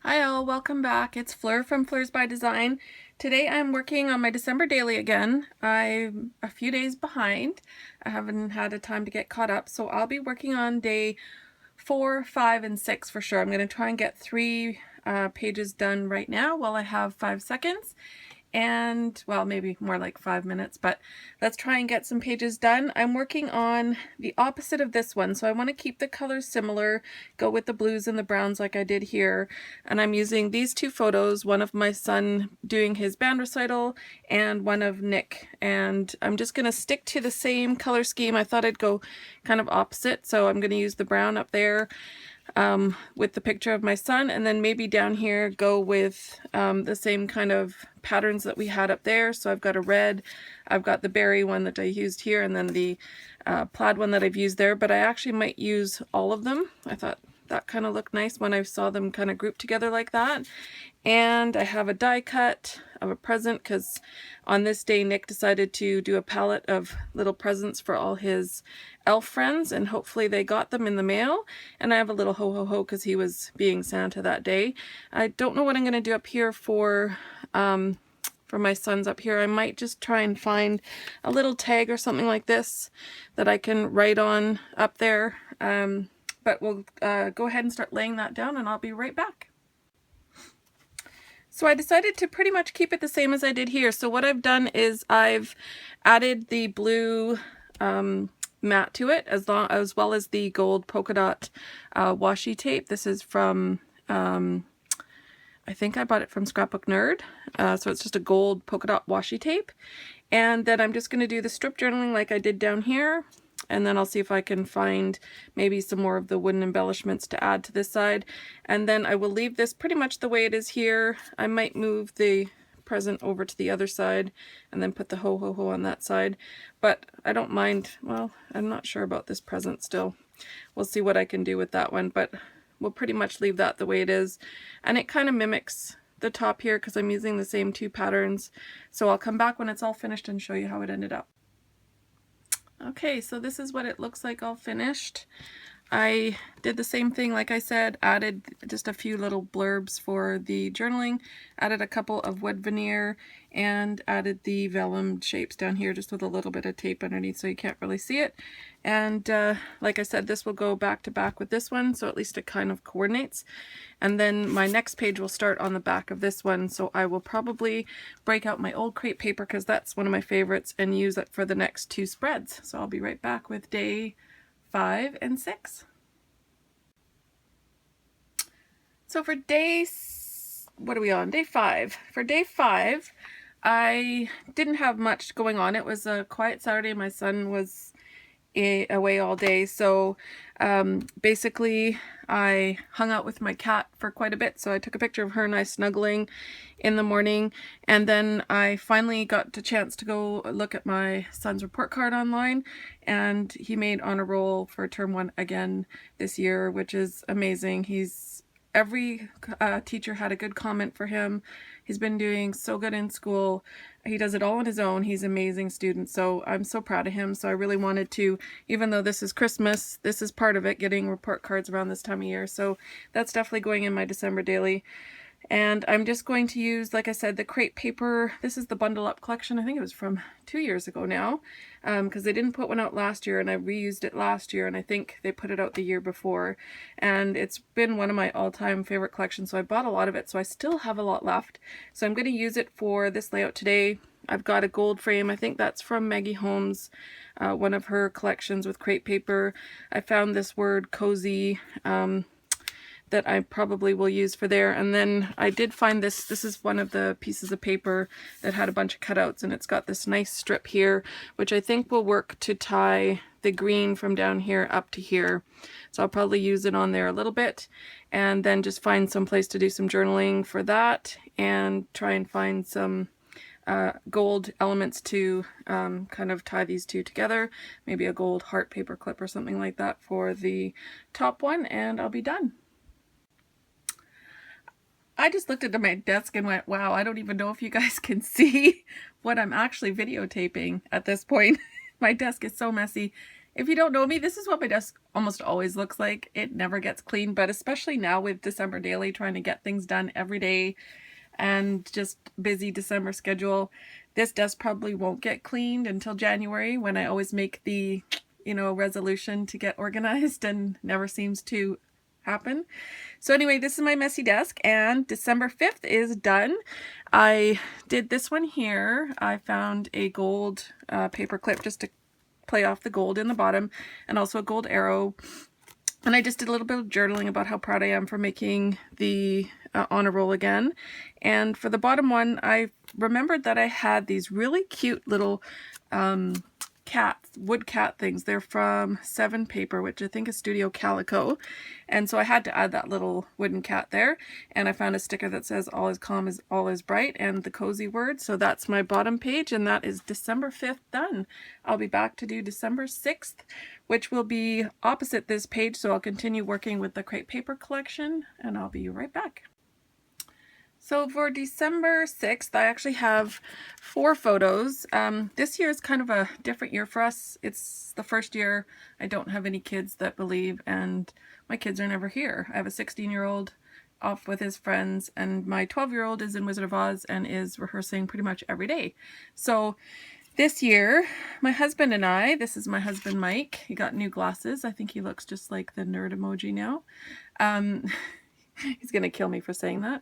Hi all, welcome back. It's Fleur from Fleursbydesign. Today I'm working on my December daily again. I'm a few days behind. I haven't had a time to get caught up, so I'll be working on day 4, 5, and 6 for sure. I'm going to try and get 3 pages done right now while I have 5 seconds. And well, maybe more like 5 minutes, but let's try and get some pages done. I'm working on the opposite of this one, so I want to keep the colors similar, go with the blues and the browns like I did here, and I'm using these 2 photos, one of my son doing his band recital and one of Nick, and I'm just going to stick to the same color scheme. I thought I'd go kind of opposite, so I'm going to use the brown up there with the picture of my son, and then maybe down here go with the same kind of patterns that we had up there. So I've got a red, I've got the berry one that I used here, and then the plaid one that I've used there, but I actually might use all of them. I thought that kind of looked nice when I saw them kind of grouped together like that. And I have a die cut of a present because on this day Nick decided to do a palette of little presents for all his elf friends, and hopefully they got them in the mail. And I have a little ho ho ho because he was being Santa that day. I don't know what I'm going to do up here for my sons up here. I might just try and find a little tag or something like this that I can write on up there. But we'll go ahead and start laying that down, and I'll be right back. So I decided to pretty much keep it the same as I did here. So what I've done is I've added the blue mat to it, as well as the gold polka dot washi tape. This is from, I think I bought it from Scrapbook Nerd. So it's just a gold polka dot washi tape. And then I'm just going to do the strip journaling like I did down here. And then I'll see if I can find maybe some more of the wooden embellishments to add to this side. And then I will leave this pretty much the way it is here. I might move the present over to the other side and then put the ho ho ho on that side. But I don't mind, well, I'm not sure about this present still. We'll see what I can do with that one, but we'll pretty much leave that the way it is. And it kind of mimics the top here because I'm using the same 2 patterns. So I'll come back when it's all finished and show you how it ended up. Okay, so this is what it looks like all finished. I did the same thing, like I said, added just a few little blurbs for the journaling, added a couple of wood veneer, and added the vellum shapes down here just with a little bit of tape underneath so you can't really see it. And like I said, this will go back to back with this one, so at least it kind of coordinates. And then my next page will start on the back of this one, so I will probably break out my old crepe paper because that's one of my favorites and use it for the next 2 spreads. So I'll be right back with day 5 and 6. So for what are we on? Day 5. For day 5, I didn't have much going on. It was a quiet Saturday. My son was away all day, so basically I hung out with my cat for quite a bit. So I took a picture of her and I snuggling in the morning, and then I finally got the chance to go look at my son's report card online, and he made honor roll for term 1 again this year, which is amazing. Every teacher had a good comment for him. He's been doing so good in school. He does it all on his own. He's an amazing student, so I'm so proud of him. So I really wanted to, even though this is Christmas, this is part of it, getting report cards around this time of year. So that's definitely going in my December daily. And I'm just going to use, like I said, the crepe paper. This is the Bundle Up collection. I think it was from 2 years ago now, because they didn't put one out last year, and I reused it last year, and I think they put it out the year before. And it's been one of my all-time favorite collections, so I bought a lot of it, so I still have a lot left. So I'm going to use it for this layout today. I've got a gold frame. I think that's from Maggie Holmes, one of her collections with crepe paper. I found this word cozy that I probably will use for there. And then I did find this is one of the pieces of paper that had a bunch of cutouts, and it's got this nice strip here, which I think will work to tie the green from down here up to here. So I'll probably use it on there a little bit, and then just find some place to do some journaling for that, and try and find some gold elements to kind of tie these 2 together. Maybe a gold heart paper clip or something like that for the top one, and I'll be done. I just looked at my desk and went, wow, I don't even know if you guys can see what I'm actually videotaping at this point. My desk is so messy. If you don't know me, this is what my desk almost always looks like. It never gets cleaned, but especially now with December Daily, trying to get things done every day and just busy December schedule, this desk probably won't get cleaned until January, when I always make the, resolution to get organized and never seems to happen. So anyway, this is my messy desk, and December 5th is done. I did this one here. I found a gold paper clip just to play off the gold in the bottom, and also a gold arrow. And I just did a little bit of journaling about how proud I am for making the honor roll again. And for the bottom one, I remembered that I had these really cute little wood cat things. They're from Seven Paper, which I think is Studio Calico. And so I had to add that little wooden cat there. And I found a sticker that says all is calm is all is bright, and the cozy word. So that's my bottom page, and that is December 5th done. I'll be back to do December 6th, which will be opposite this page. So I'll continue working with the crepe paper collection, and I'll be right back. So for December 6th, I actually have 4 photos. This year is kind of a different year for us. It's the first year I don't have any kids that believe, and my kids are never here. I have a 16-year-old off with his friends, and my 12-year-old is in Wizard of Oz and is rehearsing pretty much every day. So this year, my husband and I, this is my husband Mike, he got new glasses. I think he looks just like the nerd emoji now. He's gonna kill me for saying that.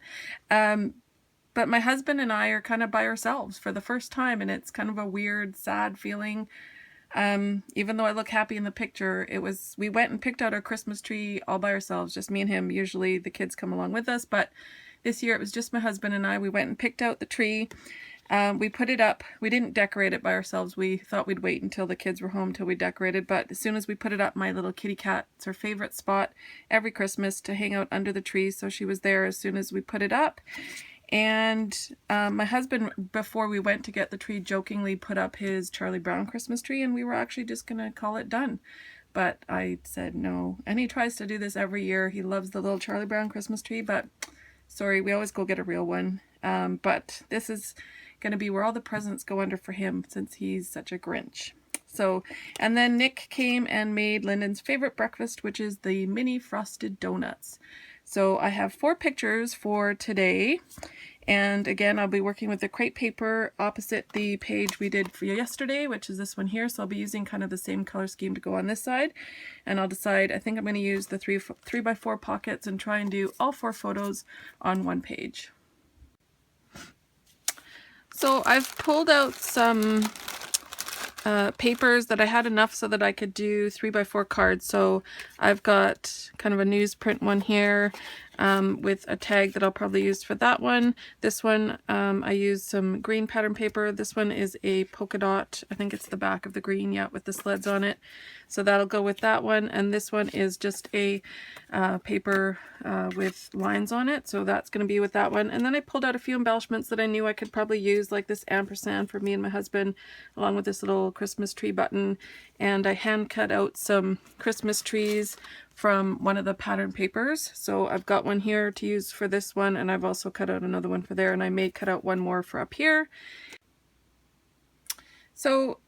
But my husband and I are kind of by ourselves for the first time, and it's kind of a weird, sad feeling. Even though I look happy in the picture, we went and picked out our Christmas tree all by ourselves, just me and him. Usually the kids come along with us, but this year it was just my husband and I. We went and picked out the tree. We put it up. We didn't decorate it by ourselves. We thought we'd wait until the kids were home till we decorated, but as soon as we put it up, my little kitty cat, it's her favorite spot every Christmas to hang out under the tree, so she was there as soon as we put it up. And my husband, before we went to get the tree, jokingly put up his Charlie Brown Christmas tree, and we were actually just gonna call it done. But I said no, and he tries to do this every year. He loves the little Charlie Brown Christmas tree, but sorry, we always go get a real one. But this is going to be where all the presents go under for him, since he's such a Grinch. So, and then Nick came and made Lyndon's favorite breakfast, which is the mini frosted donuts. So I have 4 pictures for today. And again, I'll be working with the crepe paper opposite the page we did for yesterday, which is this one here. So I'll be using kind of the same color scheme to go on this side. And I'll decide, I think I'm going to use the 3x4 pockets and try and do all 4 photos on one page. So I've pulled out some papers that I had enough so that I could do 3x4 cards. So I've got kind of a newsprint one here with a tag that I'll probably use for that one. This one I used some green pattern paper. This one is a polka dot. I think it's the back of the green, yeah, with the sleds on it. So that'll go with that one. And this one is just a paper with lines on it. So that's going to be with that one. And then I pulled out a few embellishments that I knew I could probably use, like this ampersand for me and my husband, along with this little Christmas tree button. And I hand cut out some Christmas trees from one of the pattern papers. So I've got one here to use for this one, and I've also cut out another one for there, and I may cut out one more for up here. So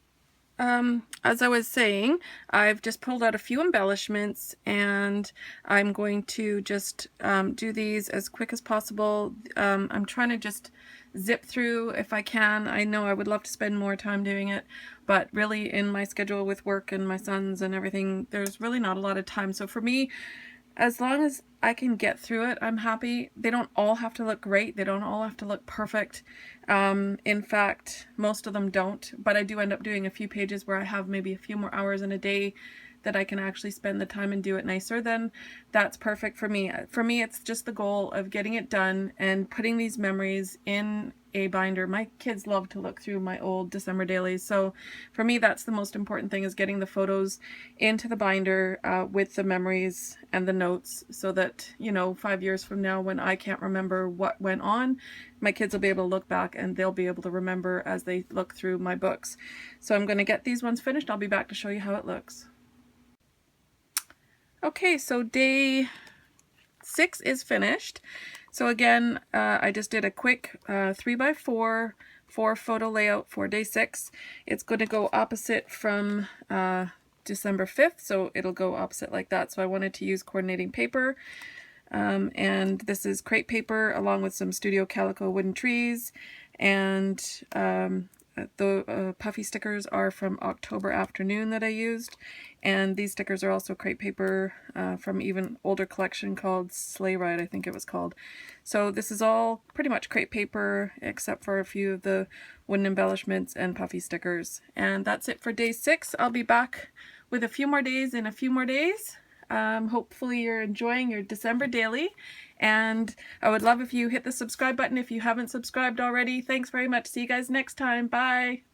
as I was saying, I've just pulled out a few embellishments, and I'm going to just do these as quick as possible. I'm trying to just zip through if I can. I know I would love to spend more time doing it, but really in my schedule with work and my sons and everything, there's really not a lot of time. So for me, as long as I can get through it, I'm happy. They don't all have to look great. They don't all have to look perfect. In fact, most of them don't, but I do end up doing a few pages where I have maybe a few more hours in a day that I can actually spend the time and do it nicer. Then that's perfect for me. For me, it's just the goal of getting it done and putting these memories in a binder. My kids love to look through my old December dailies, so for me that's the most important thing, is getting the photos into the binder with the memories and the notes, so that, you know, 5 years from now when I can't remember what went on, my kids will be able to look back and they'll be able to remember as they look through my books. So I'm going to get these ones finished. I'll be back to show you how it looks. Okay, so day 6 is finished. So again, I just did a quick 3x4 photo layout for day 6. It's going to go opposite from December 5th, so it'll go opposite like that. So I wanted to use coordinating paper. And this is crepe paper along with some Studio Calico wooden trees, and the puffy stickers are from October Afternoon that I used, and these stickers are also crepe paper from even older collection called Sleigh Ride, I think it was called. So this is all pretty much crepe paper except for a few of the wooden embellishments and puffy stickers. And that's it for day 6. I'll be back with a few more days in a few more days. Hopefully you're enjoying your December daily, and I would love if you hit the subscribe button if you haven't subscribed already. Thanks very much. See you guys next time. Bye.